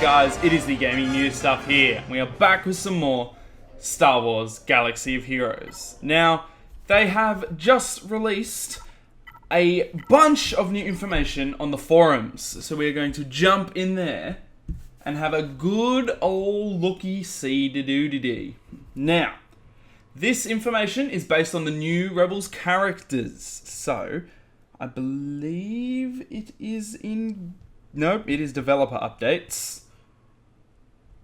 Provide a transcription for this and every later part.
guys, it is the Gaming News Stuff here. We are back with some more Star Wars Galaxy of Heroes. Now, they have just released a bunch of new information on the forums, so we are going to jump in there and have a good old looky see-de-doo-de-dee. Now, this information is based on the new Rebels characters, so I believe it is in... Nope, it is developer updates.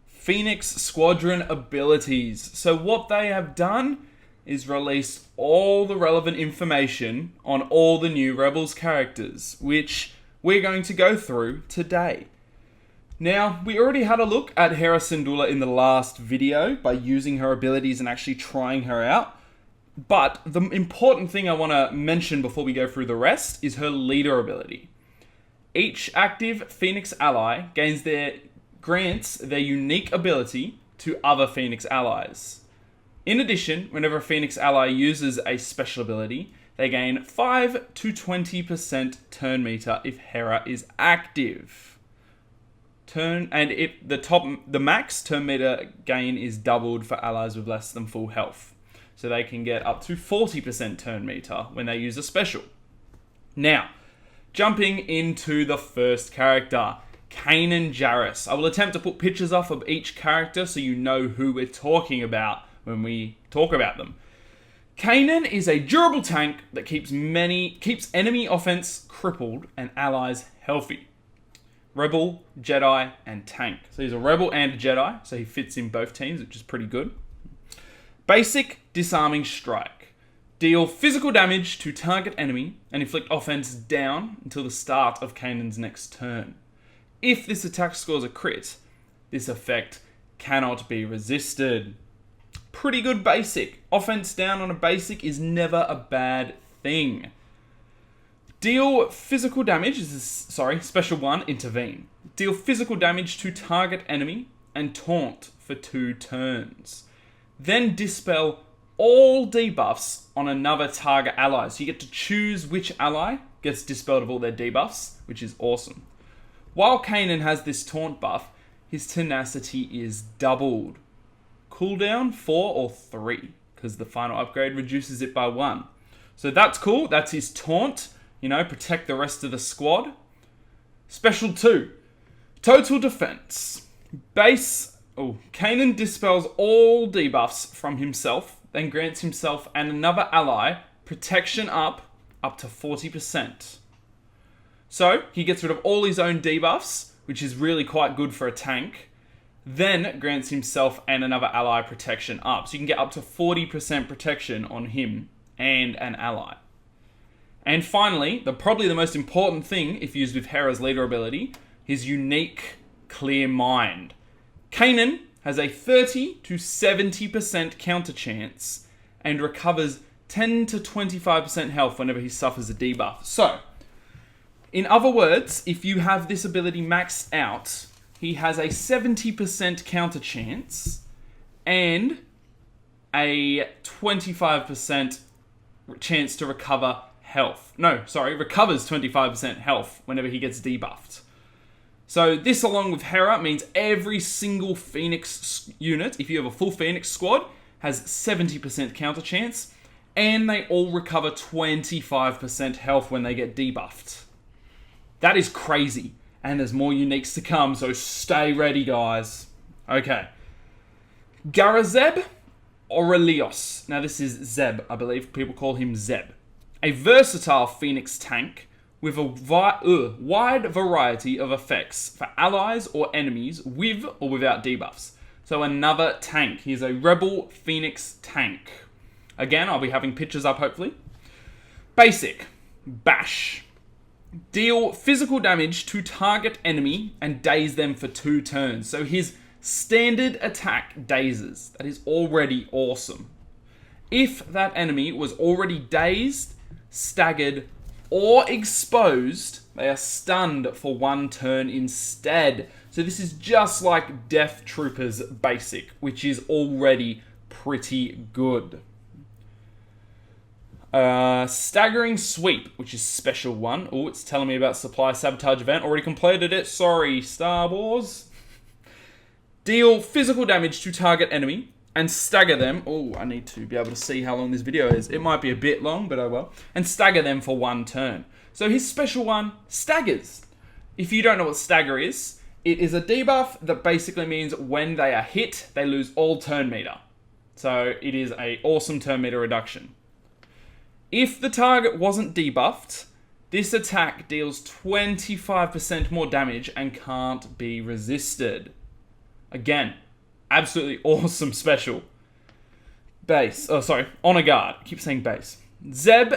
Phoenix Squadron abilities. So what they have done is release all the relevant information on all the new Rebels characters, which we're going to go through today. Now, we already had a look at Hera Syndulla in the last video by using her abilities and actually trying her out. But the important thing I want to mention before we go through the rest is her leader ability. Each active Phoenix ally grants their unique ability to other Phoenix allies. In addition, whenever a Phoenix ally uses a special ability, they gain 5 to 20% turn meter if Hera is active. The max turn meter gain is doubled for allies with less than full health. So they can get up to 40% turn meter when they use a special. Now, jumping into the first character, Kanan Jarrus. I will attempt to put pictures up of each character so you know who we're talking about when we talk about them. Kanan is a durable tank that keeps enemy offense crippled and allies healthy. Rebel, Jedi, and tank. So he's a Rebel and a Jedi, so he fits in both teams, which is pretty good. Basic disarming strike. Deal physical damage to target enemy and inflict offense down until the start of Kanan's next turn. If this attack scores a crit, this effect cannot be resisted. Pretty good basic. Offense down on a basic is never a bad thing. Deal physical damage, special 1, intervene. Deal physical damage to target enemy and taunt for 2 turns. Then dispel all debuffs on another target ally. So you get to choose which ally gets dispelled of all their debuffs, which is awesome. While Kanan has this taunt buff, his tenacity is doubled. Cooldown 4 or 3, because the final upgrade reduces it by 1. So that's cool. That's his taunt. Protect the rest of the squad. Special 2, total defense. Kanan dispels all debuffs from himself, then grants himself and another ally protection up to 40%. So, he gets rid of all his own debuffs, which is really quite good for a tank, then grants himself and another ally protection up. So you can get up to 40% protection on him and an ally. And finally, probably the most important thing, if used with Hera's leader ability, his unique Clear Mind. Kanan has a 30 to 70% counter chance and recovers 10 to 25% health whenever he suffers a debuff. So, in other words, if you have this ability maxed out, he has a 70% counter chance and a 25% chance to recover health. Recovers 25% health whenever he gets debuffed. So this, along with Hera, means every single Phoenix unit, if you have a full Phoenix squad, has 70% counter chance, and they all recover 25% health when they get debuffed. That is crazy, and there's more uniques to come, so stay ready, guys. Okay. Garazeb Orrelios. Now this is Zeb, I believe. People call him Zeb. A versatile Phoenix tank with a wide variety of effects for allies or enemies with or without debuffs. So another tank. He's a Rebel Phoenix tank. Again, I'll be having pictures up hopefully. Basic. Bash. Deal physical damage to target enemy and daze them for 2 turns. So his standard attack dazes. That is already awesome. If that enemy was already dazed, staggered, or exposed, they are stunned for 1 turn instead. So this is just like Death Trooper's basic, which is already pretty good. Staggering Sweep, which is special 1. Oh, it's telling me about Supply Sabotage event. Already completed it. Sorry, Star Wars. Deal physical damage to target enemy and stagger them. Oh, I need to be able to see how long this video is. It might be a bit long, but oh well. And stagger them for 1 turn. So his special one, staggers. If you don't know what stagger is, it is a debuff that basically means when they are hit, they lose all turn meter. So it is an awesome turn meter reduction. If the target wasn't debuffed, this attack deals 25% more damage and can't be resisted. Again, absolutely awesome special. Honor Guard. I keep saying base. Zeb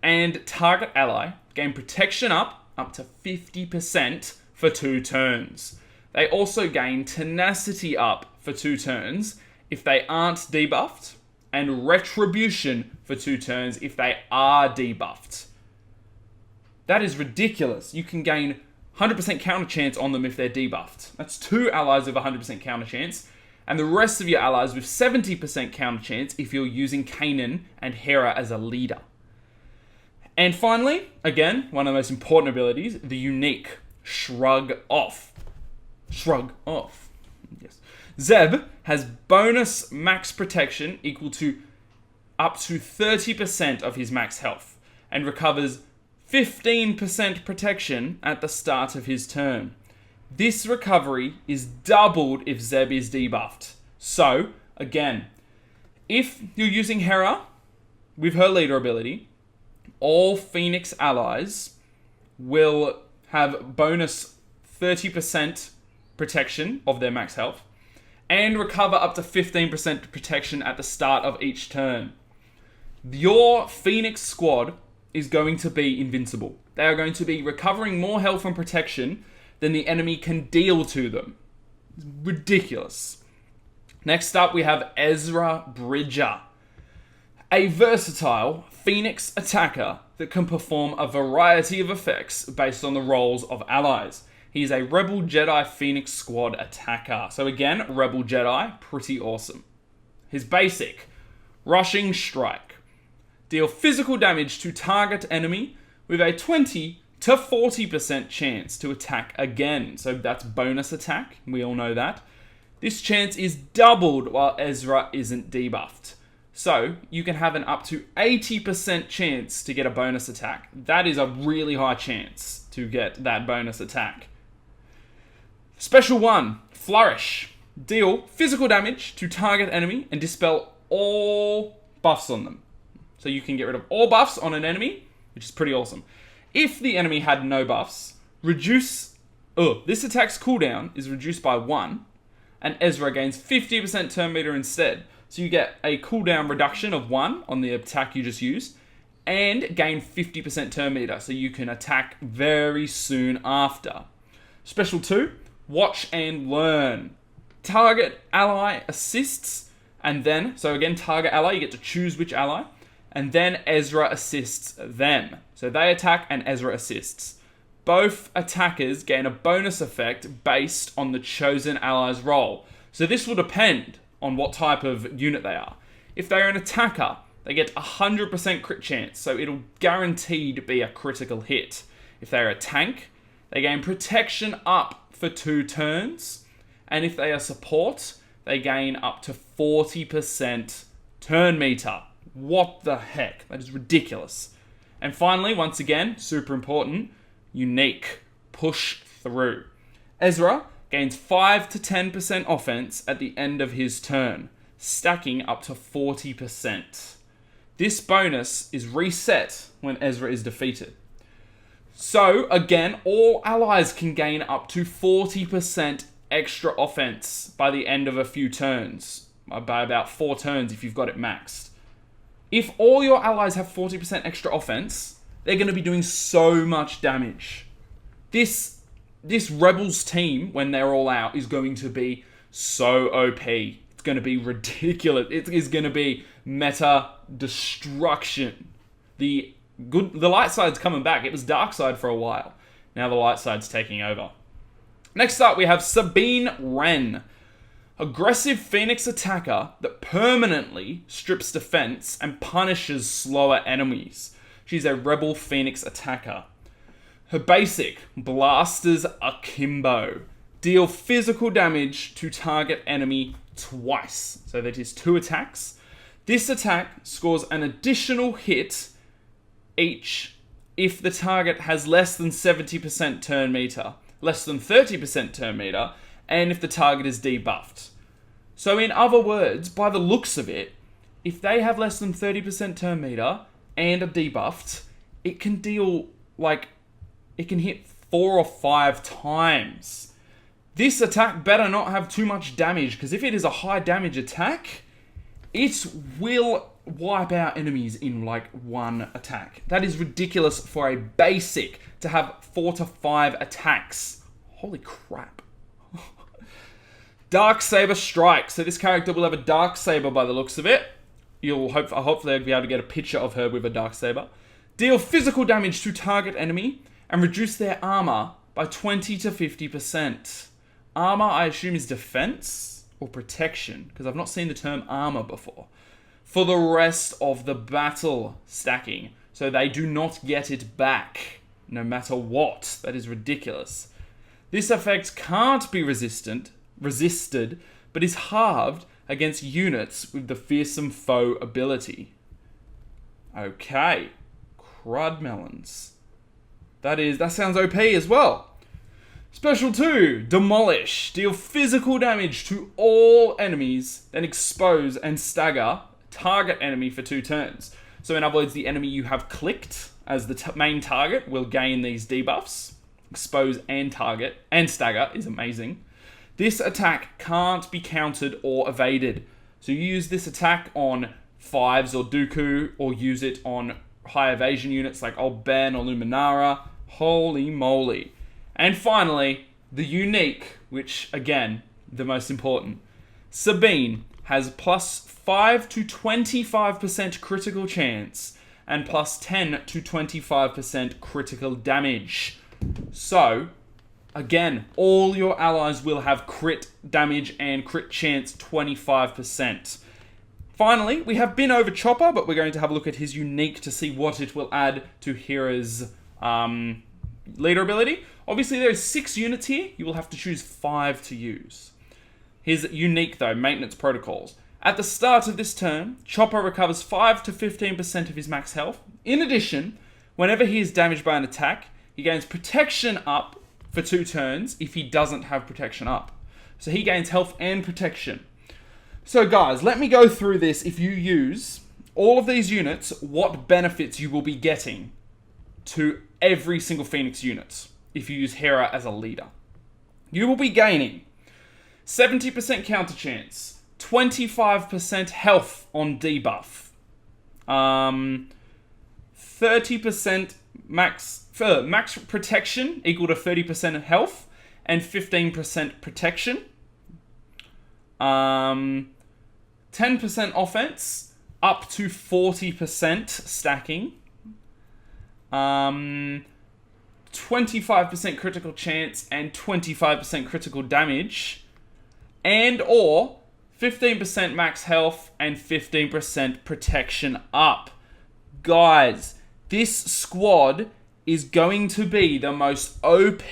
and target ally gain protection up to 50% for 2 turns. They also gain tenacity up for 2 turns if they aren't debuffed, and retribution for 2 turns if they are debuffed. That is ridiculous. You can gain 100% counter chance on them if they're debuffed. That's 2 allies with 100% counter chance, and the rest of your allies with 70% counter chance if you're using Kanan and Hera as a leader. And finally, again, one of the most important abilities, the unique Shrug Off. Shrug Off. Yes. Zeb has bonus max protection equal to up to 30% of his max health, and recovers 15% protection at the start of his turn. This recovery is doubled if Zeb is debuffed. So, again, if you're using Hera with her leader ability, all Phoenix allies will have bonus 30% protection of their max health, and recover up to 15% protection at the start of each turn. Your Phoenix squad is going to be invincible. They are going to be recovering more health and protection than the enemy can deal to them. It's ridiculous. Next up, we have Ezra Bridger, a versatile Phoenix attacker that can perform a variety of effects based on the roles of allies. He's a Rebel Jedi Phoenix Squad attacker. So again, Rebel Jedi, pretty awesome. His basic, Rushing Strike. Deal physical damage to target enemy with a 20 to 40% chance to attack again. So that's bonus attack, we all know that. This chance is doubled while Ezra isn't debuffed. So you can have an up to 80% chance to get a bonus attack. That is a really high chance to get that bonus attack. Special 1, Flourish. Deal physical damage to target enemy and dispel all buffs on them. So you can get rid of all buffs on an enemy, which is pretty awesome. If the enemy had no buffs, this attack's cooldown is reduced by 1, and Ezra gains 50% turn meter instead. So you get a cooldown reduction of 1 on the attack you just used, and gain 50% turn meter, so you can attack very soon after. Special 2, Watch and Learn. Target ally assists, and then, so again, target ally, you get to choose which ally, and then Ezra assists them. So they attack and Ezra assists. Both attackers gain a bonus effect based on the chosen ally's role. So this will depend on what type of unit they are. If they are an attacker, they get 100% crit chance, so it'll guaranteed be a critical hit. If they're a tank, they gain protection up for 2 turns, and if they are support, they gain up to 40% turn meter. What the heck? That is ridiculous. And finally, once again, super important, unique, Push Through. Ezra gains 5 to 10% offense at the end of his turn, stacking up to 40%. This bonus is reset when Ezra is defeated. So, again, all allies can gain up to 40% extra offense by the end of a few turns. By about 4 turns if you've got it maxed. If all your allies have 40% extra offense, they're going to be doing so much damage. This Rebels team, when they're all out, is going to be so OP. It's going to be ridiculous. It is going to be meta destruction. The light side's coming back. It was dark side for a while. Now the light side's taking over. Next up, we have Sabine Wren. Aggressive Phoenix attacker that permanently strips defense and punishes slower enemies. She's a Rebel Phoenix attacker. Her basic, Blasters Akimbo. Deal physical damage to target enemy twice. So that is 2 attacks. This attack scores an additional hit each if the target has less than 70% turn meter, less than 30% turn meter, and if the target is debuffed. So in other words, by the looks of it, if they have less than 30% turn meter and are debuffed, it can deal, it can hit 4 or 5 times. This attack better not have too much damage, because if it is a high damage attack, it will wipe out enemies in 1 attack. That is ridiculous for a basic to have 4 to 5 attacks. Holy crap. Dark Saber Strike. So this character will have a Dark Saber by the looks of it. You'll hopefully be able to get a picture of her with a Dark Saber. Deal physical damage to target enemy and reduce their armor by 20 to 50%. Armor, I assume, is defense or protection, because I've not seen the term armor before. For the rest of the battle stacking, so they do not get it back, no matter what. That is ridiculous. This effect can't be resisted, but is halved against units with the Fearsome Foe ability. Okay, crud melons. That sounds OP as well. Special 2, Demolish. Deal physical damage to all enemies, then expose and stagger target enemy for 2 turns. So in other words, the enemy you have clicked as the main target will gain these debuffs. Expose and target, and stagger is amazing. This attack can't be countered or evaded. So you use this attack on 5s or Dooku, or use it on high evasion units like Old Ben or Luminara. Holy moly. And finally, the unique, which again, the most important. Sabine has plus 5 to 25% critical chance and plus 10 to 25% critical damage. So, again, all your allies will have crit damage and crit chance 25%. Finally, we have been over Chopper, but we're going to have a look at his unique to see what it will add to Hera's leader ability. Obviously, there are 6 units here. You will have to choose 5 to use. His unique, though, maintenance protocols. At the start of this turn, Chopper recovers 5 to 15% of his max health. In addition, whenever he is damaged by an attack, he gains protection up for 2 turns if he doesn't have protection up. So he gains health and protection. So guys, let me go through this. If you use all of these units, what benefits you will be getting to every single Phoenix unit if you use Hera as a leader. You will be gaining 70% counter chance, 25% health on debuff, 30% max protection equal to 30% health, and 15% protection, 10% offense, up to 40% stacking, 25% critical chance and 25% critical damage, and or 15% max health and 15% protection up. Guys, this squad is going to be the most OP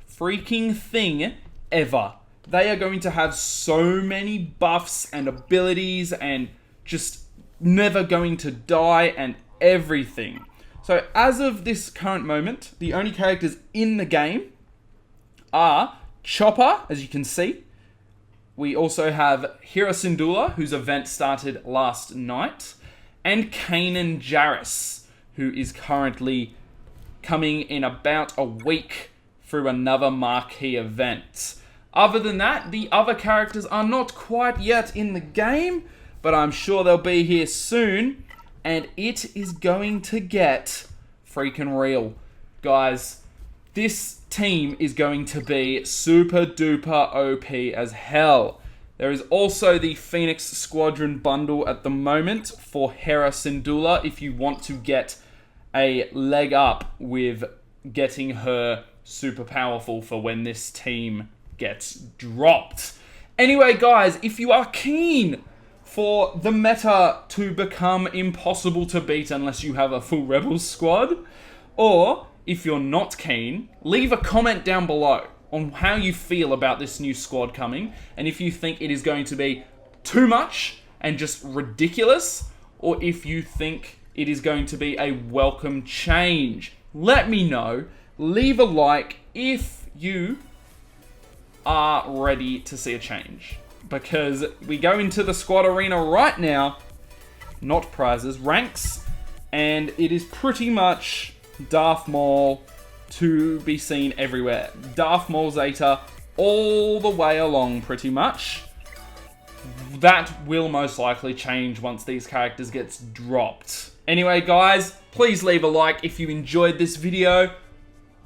freaking thing ever. They are going to have so many buffs and abilities and just never going to die and everything. So as of this current moment, the only characters in the game are Chopper, as you can see. We also have Hera Syndulla, whose event started last night, and Kanan Jarrus, who is currently coming in about a week through another marquee event. Other than that, the other characters are not quite yet in the game, but I'm sure they'll be here soon. And it is going to get freaking real. Guys, this team is going to be super duper OP as hell. There is also the Phoenix Squadron bundle at the moment for Hera Syndulla if you want to get a leg up with getting her super powerful for when this team gets dropped. Anyway, guys, if you are keen for the meta to become impossible to beat unless you have a full Rebels squad, or if you're not keen, leave a comment down below on how you feel about this new squad coming, and if you think it is going to be too much and just ridiculous, or if you think it is going to be a welcome change. Let me know. Leave a like if you are ready to see a change. Because we go into the squad arena right now, not prizes, ranks, and it is pretty much Darth Maul to be seen everywhere. Darth Maul Zeta all the way along pretty much. That will most likely change once these characters gets dropped. Anyway, guys, please leave a like if you enjoyed this video,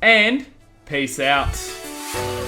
and peace out.